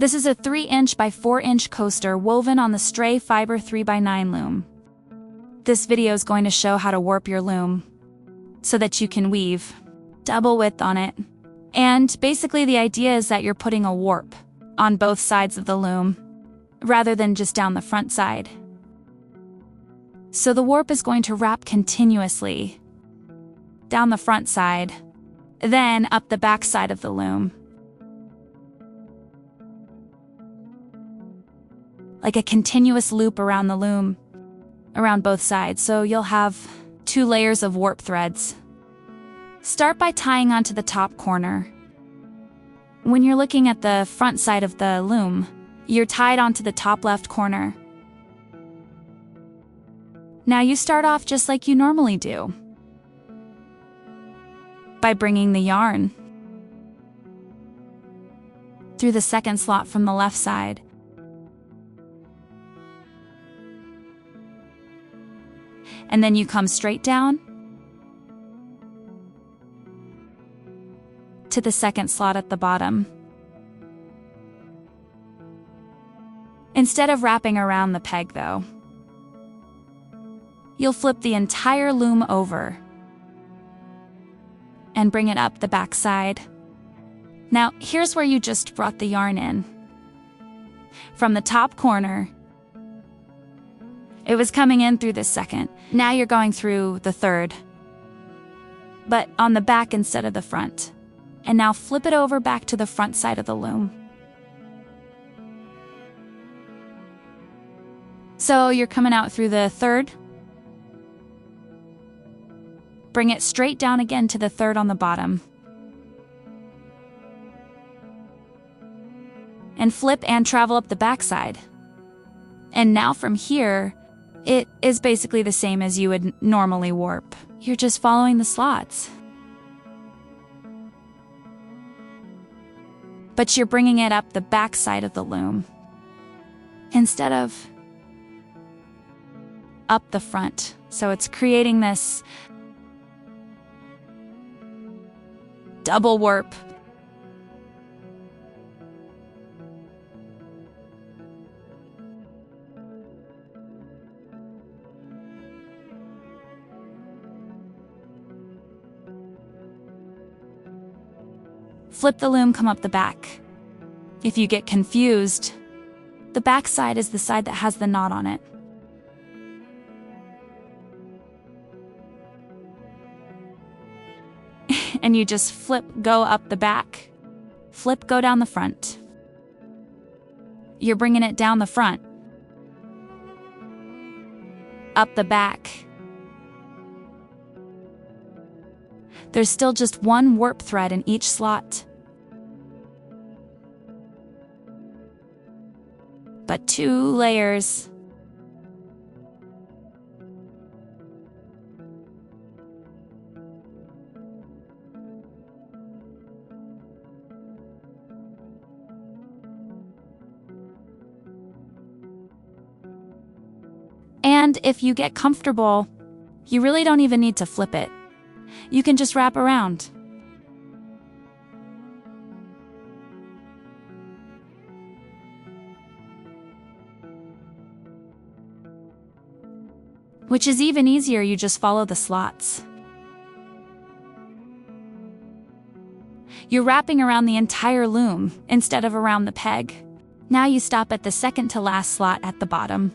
This is a 3" by 4" coaster woven on the stray fiber 3x9 loom. This video is going to show how to warp your loom so that you can weave double width on it. And basically the idea is that you're putting a warp on both sides of the loom rather than just down the front side. So the warp is going to wrap continuously down the front side, then up the back side of the loom. Like a continuous loop around the loom, around both sides, so you'll have 2 layers of warp threads. Start by tying onto the top corner. When you're looking at the front side of the loom, you're tied onto the top left corner. Now you start off just like you normally do, by bringing the yarn through the second slot from the left side. And then you come straight down to the second slot at the bottom. Instead of wrapping around the peg though, you'll flip the entire loom over and bring it up the back side. Now here's where you just brought the yarn in. From the top corner, it was coming in through this second. Now you're going through the third, but on the back instead of the front. And now flip it over back to the front side of the loom. So you're coming out through the third. Bring it straight down again to the third on the bottom. And flip and travel up the back side. And now from here, it is basically the same as you would normally warp. You're just following the slots. But you're bringing it up the back side of the loom instead of up the front. So it's creating this double warp. Flip the loom, come up the back. If you get confused, the back side is the side that has the knot on it. And you just flip, go up the back. Flip, go down the front. You're bringing it down the front. Up the back. There's still just 1 warp thread in each slot. But 2 layers. And if you get comfortable, you really don't even need to flip it. You can just wrap around. Which is even easier, you just follow the slots. You're wrapping around the entire loom instead of around the peg. Now you stop at the second to last slot at the bottom.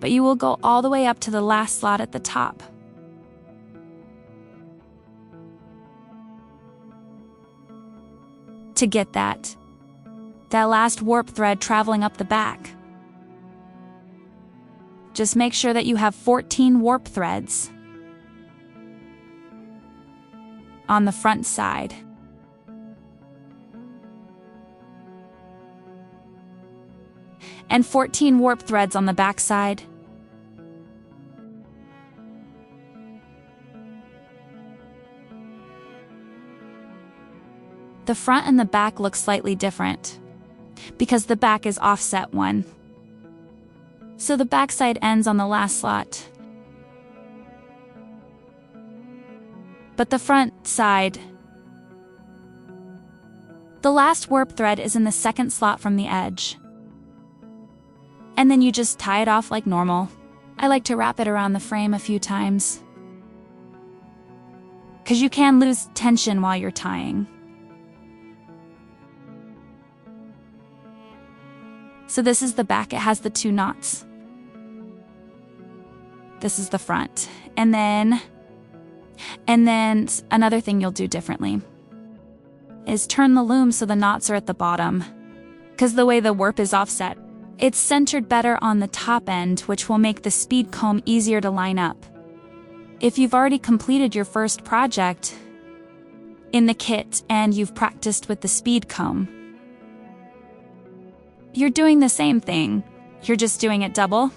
But you will go all the way up to the last slot at the top. To get that last warp thread traveling up the back. Just make sure that you have 14 warp threads on the front side. And 14 warp threads on the back side. The front and the back look slightly different because the back is offset 1. So the back side ends on the last slot. But the front side The last warp thread is in the second slot from the edge. And then you just tie it off like normal. I like to wrap it around the frame a few times, because you can lose tension while you're tying. So this is the back, it has the 2 knots. This is the front. And then another thing you'll do differently is turn the loom so the knots are at the bottom. Because the way the warp is offset, it's centered better on the top end, which will make the speed comb easier to line up. If you've already completed your first project in the kit and you've practiced with the speed comb, you're doing the same thing. You're just doing it double.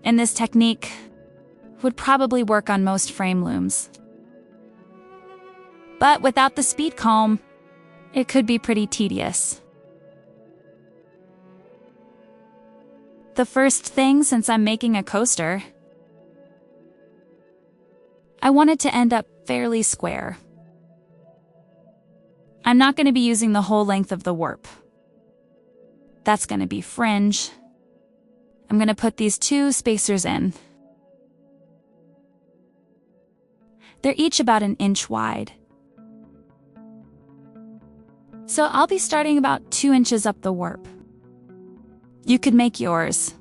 And this technique would probably work on most frame looms. But without the speed comb, it could be pretty tedious. The first thing, since I'm making a coaster, I want it to end up fairly square. I'm not going to be using the whole length of the warp. That's going to be fringe. I'm going to put these 2 spacers in. They're each about 1 inch wide. So I'll be starting about 2 inches up the warp. You could make yours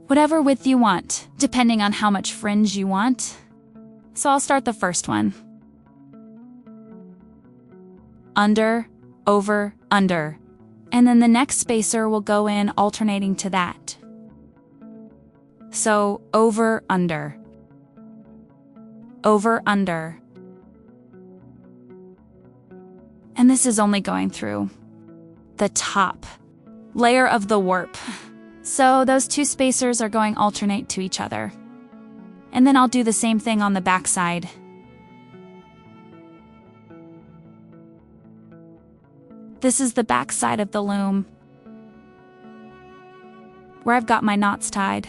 whatever width you want, depending on how much fringe you want. So I'll start the first one. Under, over, under. And then the next spacer will go in alternating to that. So over, under. Over, under. And this is only going through the top layer of the warp. So those 2 spacers are going alternate to each other. And then I'll do the same thing on the back side. This is the back side of the loom, where I've got my knots tied.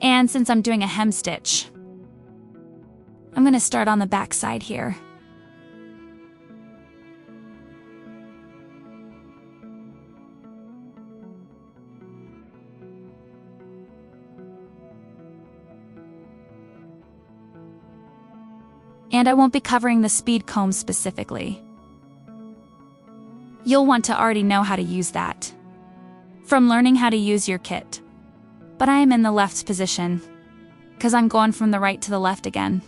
And since I'm doing a hem stitch, I'm going to start on the back side here. And I won't be covering the speed comb specifically. You'll want to already know how to use that from learning how to use your kit. But I am in the left position, because I'm going from the right to the left again,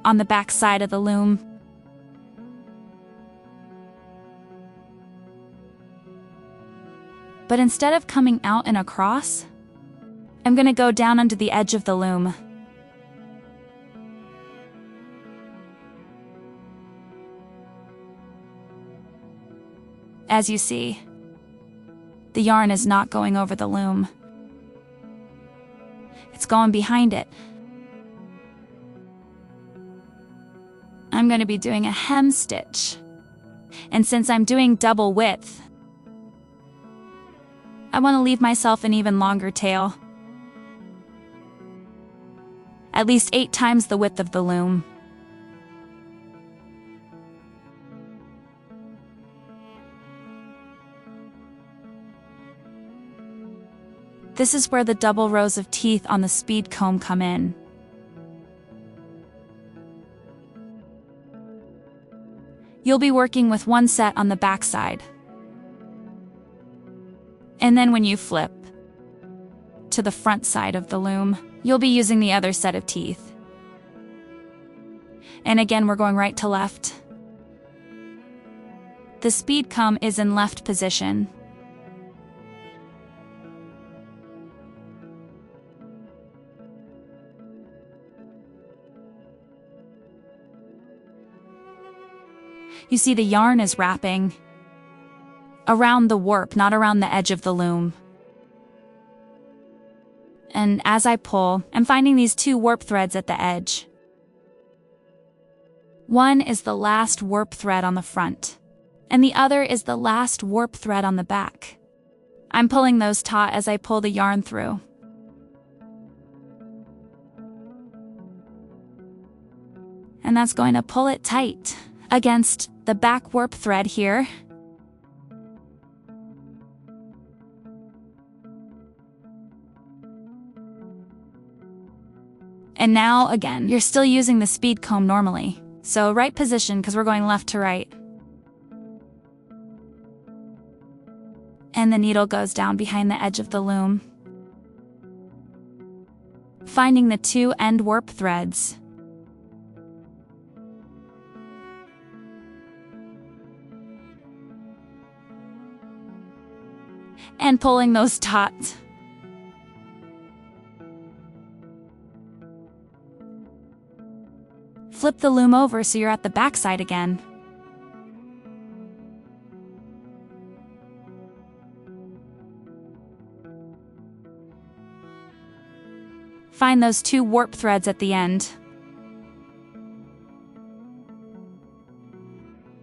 on the back side of the loom. But instead of coming out and across, I'm going to go down under the edge of the loom. As you see, the yarn is not going over the loom. It's going behind it. I'm going to be doing a hem stitch. And since I'm doing double width, I want to leave myself an even longer tail. At least 8 times the width of the loom. This is where the double rows of teeth on the speed comb come in. You'll be working with 1 set on the back side. And then when you flip to the front side of the loom, you'll be using the other set of teeth. And again, we're going right to left. The speed comb is in left position. You see the yarn is wrapping around the warp, not around the edge of the loom. And as I pull, I'm finding these 2 warp threads at the edge. One is the last warp thread on the front, and the other is the last warp thread on the back. I'm pulling those taut as I pull the yarn through. And that's going to pull it tight against the back warp thread here. And now, again, you're still using the speed comb normally. So right position, because we're going left to right. And the needle goes down behind the edge of the loom, finding the two end warp threads. And pulling those taut. Flip the loom over so you're at the back side again. Find those two warp threads at the end.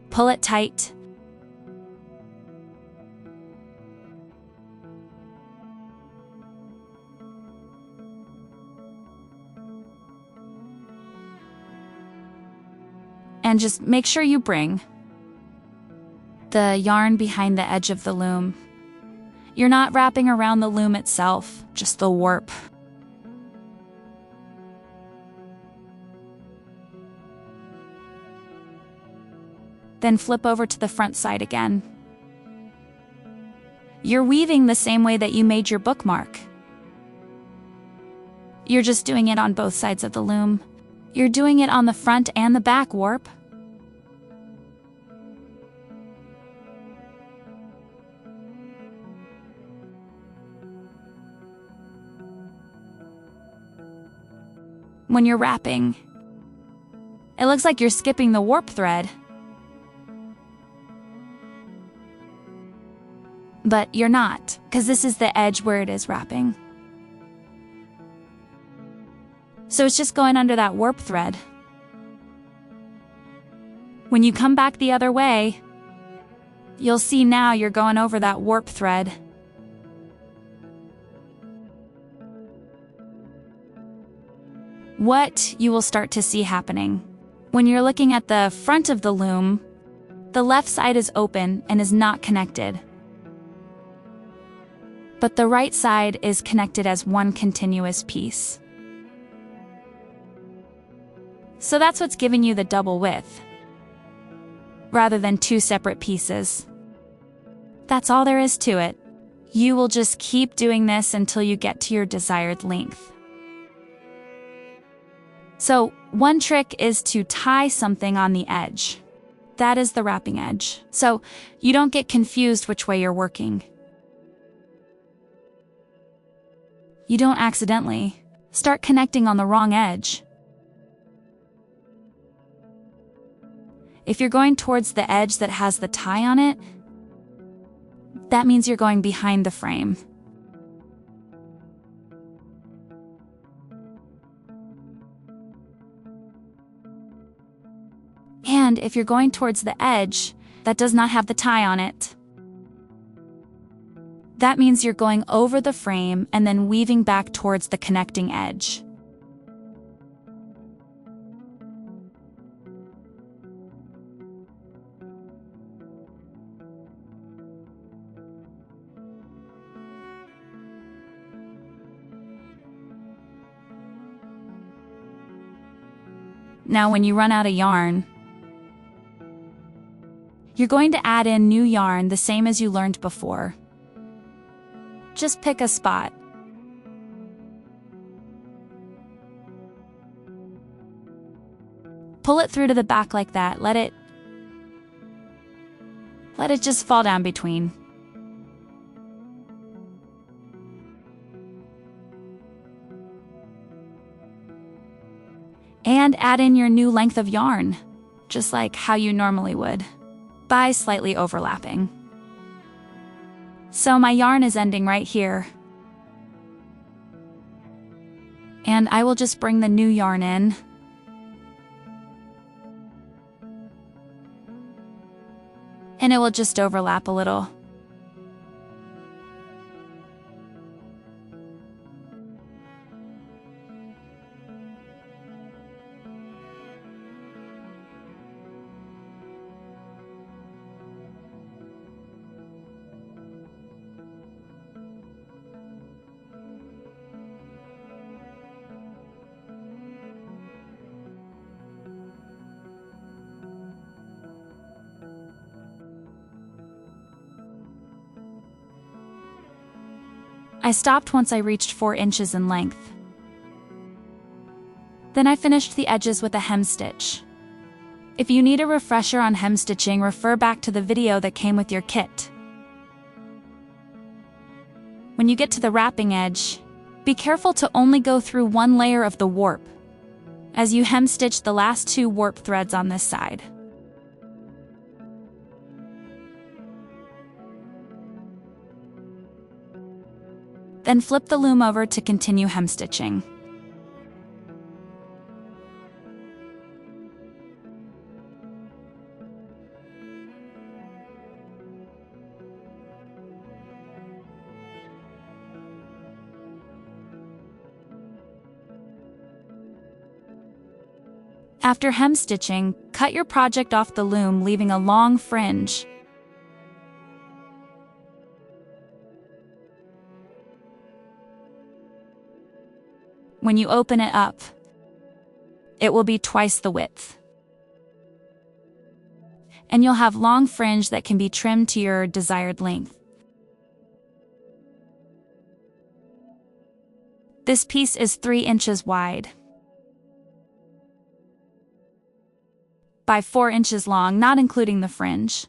Pull it tight. And just make sure you bring the yarn behind the edge of the loom. You're not wrapping around the loom itself, just the warp. Then flip over to the front side again. You're weaving the same way that you made your bookmark. You're just doing it on both sides of the loom. You're doing it on the front and the back warp. When you're wrapping, it looks like you're skipping the warp thread. But you're not, because this is the edge where it is wrapping. So it's just going under that warp thread. When you come back the other way, you'll see now you're going over that warp thread. What you will start to see happening when you're looking at the front of the loom, the left side is open and is not connected. But the right side is connected as one continuous piece. So that's what's giving you the double width, rather than two separate pieces. That's all there is to it. You will just keep doing this until you get to your desired length. So one trick is to tie something on the edge. That is the wrapping edge. So you don't get confused which way you're working. You don't accidentally start connecting on the wrong edge. If you're going towards the edge that has the tie on it, that means you're going behind the frame. And if you're going towards the edge that does not have the tie on it, that means you're going over the frame and then weaving back towards the connecting edge. Now when you run out of yarn, you're going to add in new yarn the same as you learned before. Just pick a spot. Pull it through to the back like that. Let it just fall down between. And add in your new length of yarn, just like how you normally would, by slightly overlapping. So my yarn is ending right here. And I will just bring the new yarn in. And it will just overlap a little. I stopped once I reached 4 inches in length. Then I finished the edges with a hem stitch. If you need a refresher on hem stitching, refer back to the video that came with your kit. When you get to the wrapping edge, be careful to only go through one layer of the warp, as you hem stitch the last 2 warp threads on this side. Then flip the loom over to continue hem stitching. After hem stitching, cut your project off the loom, leaving a long fringe. When you open it up, it will be twice the width. And you'll have long fringe that can be trimmed to your desired length. This piece is 3 inches wide by 4 inches long, not including the fringe.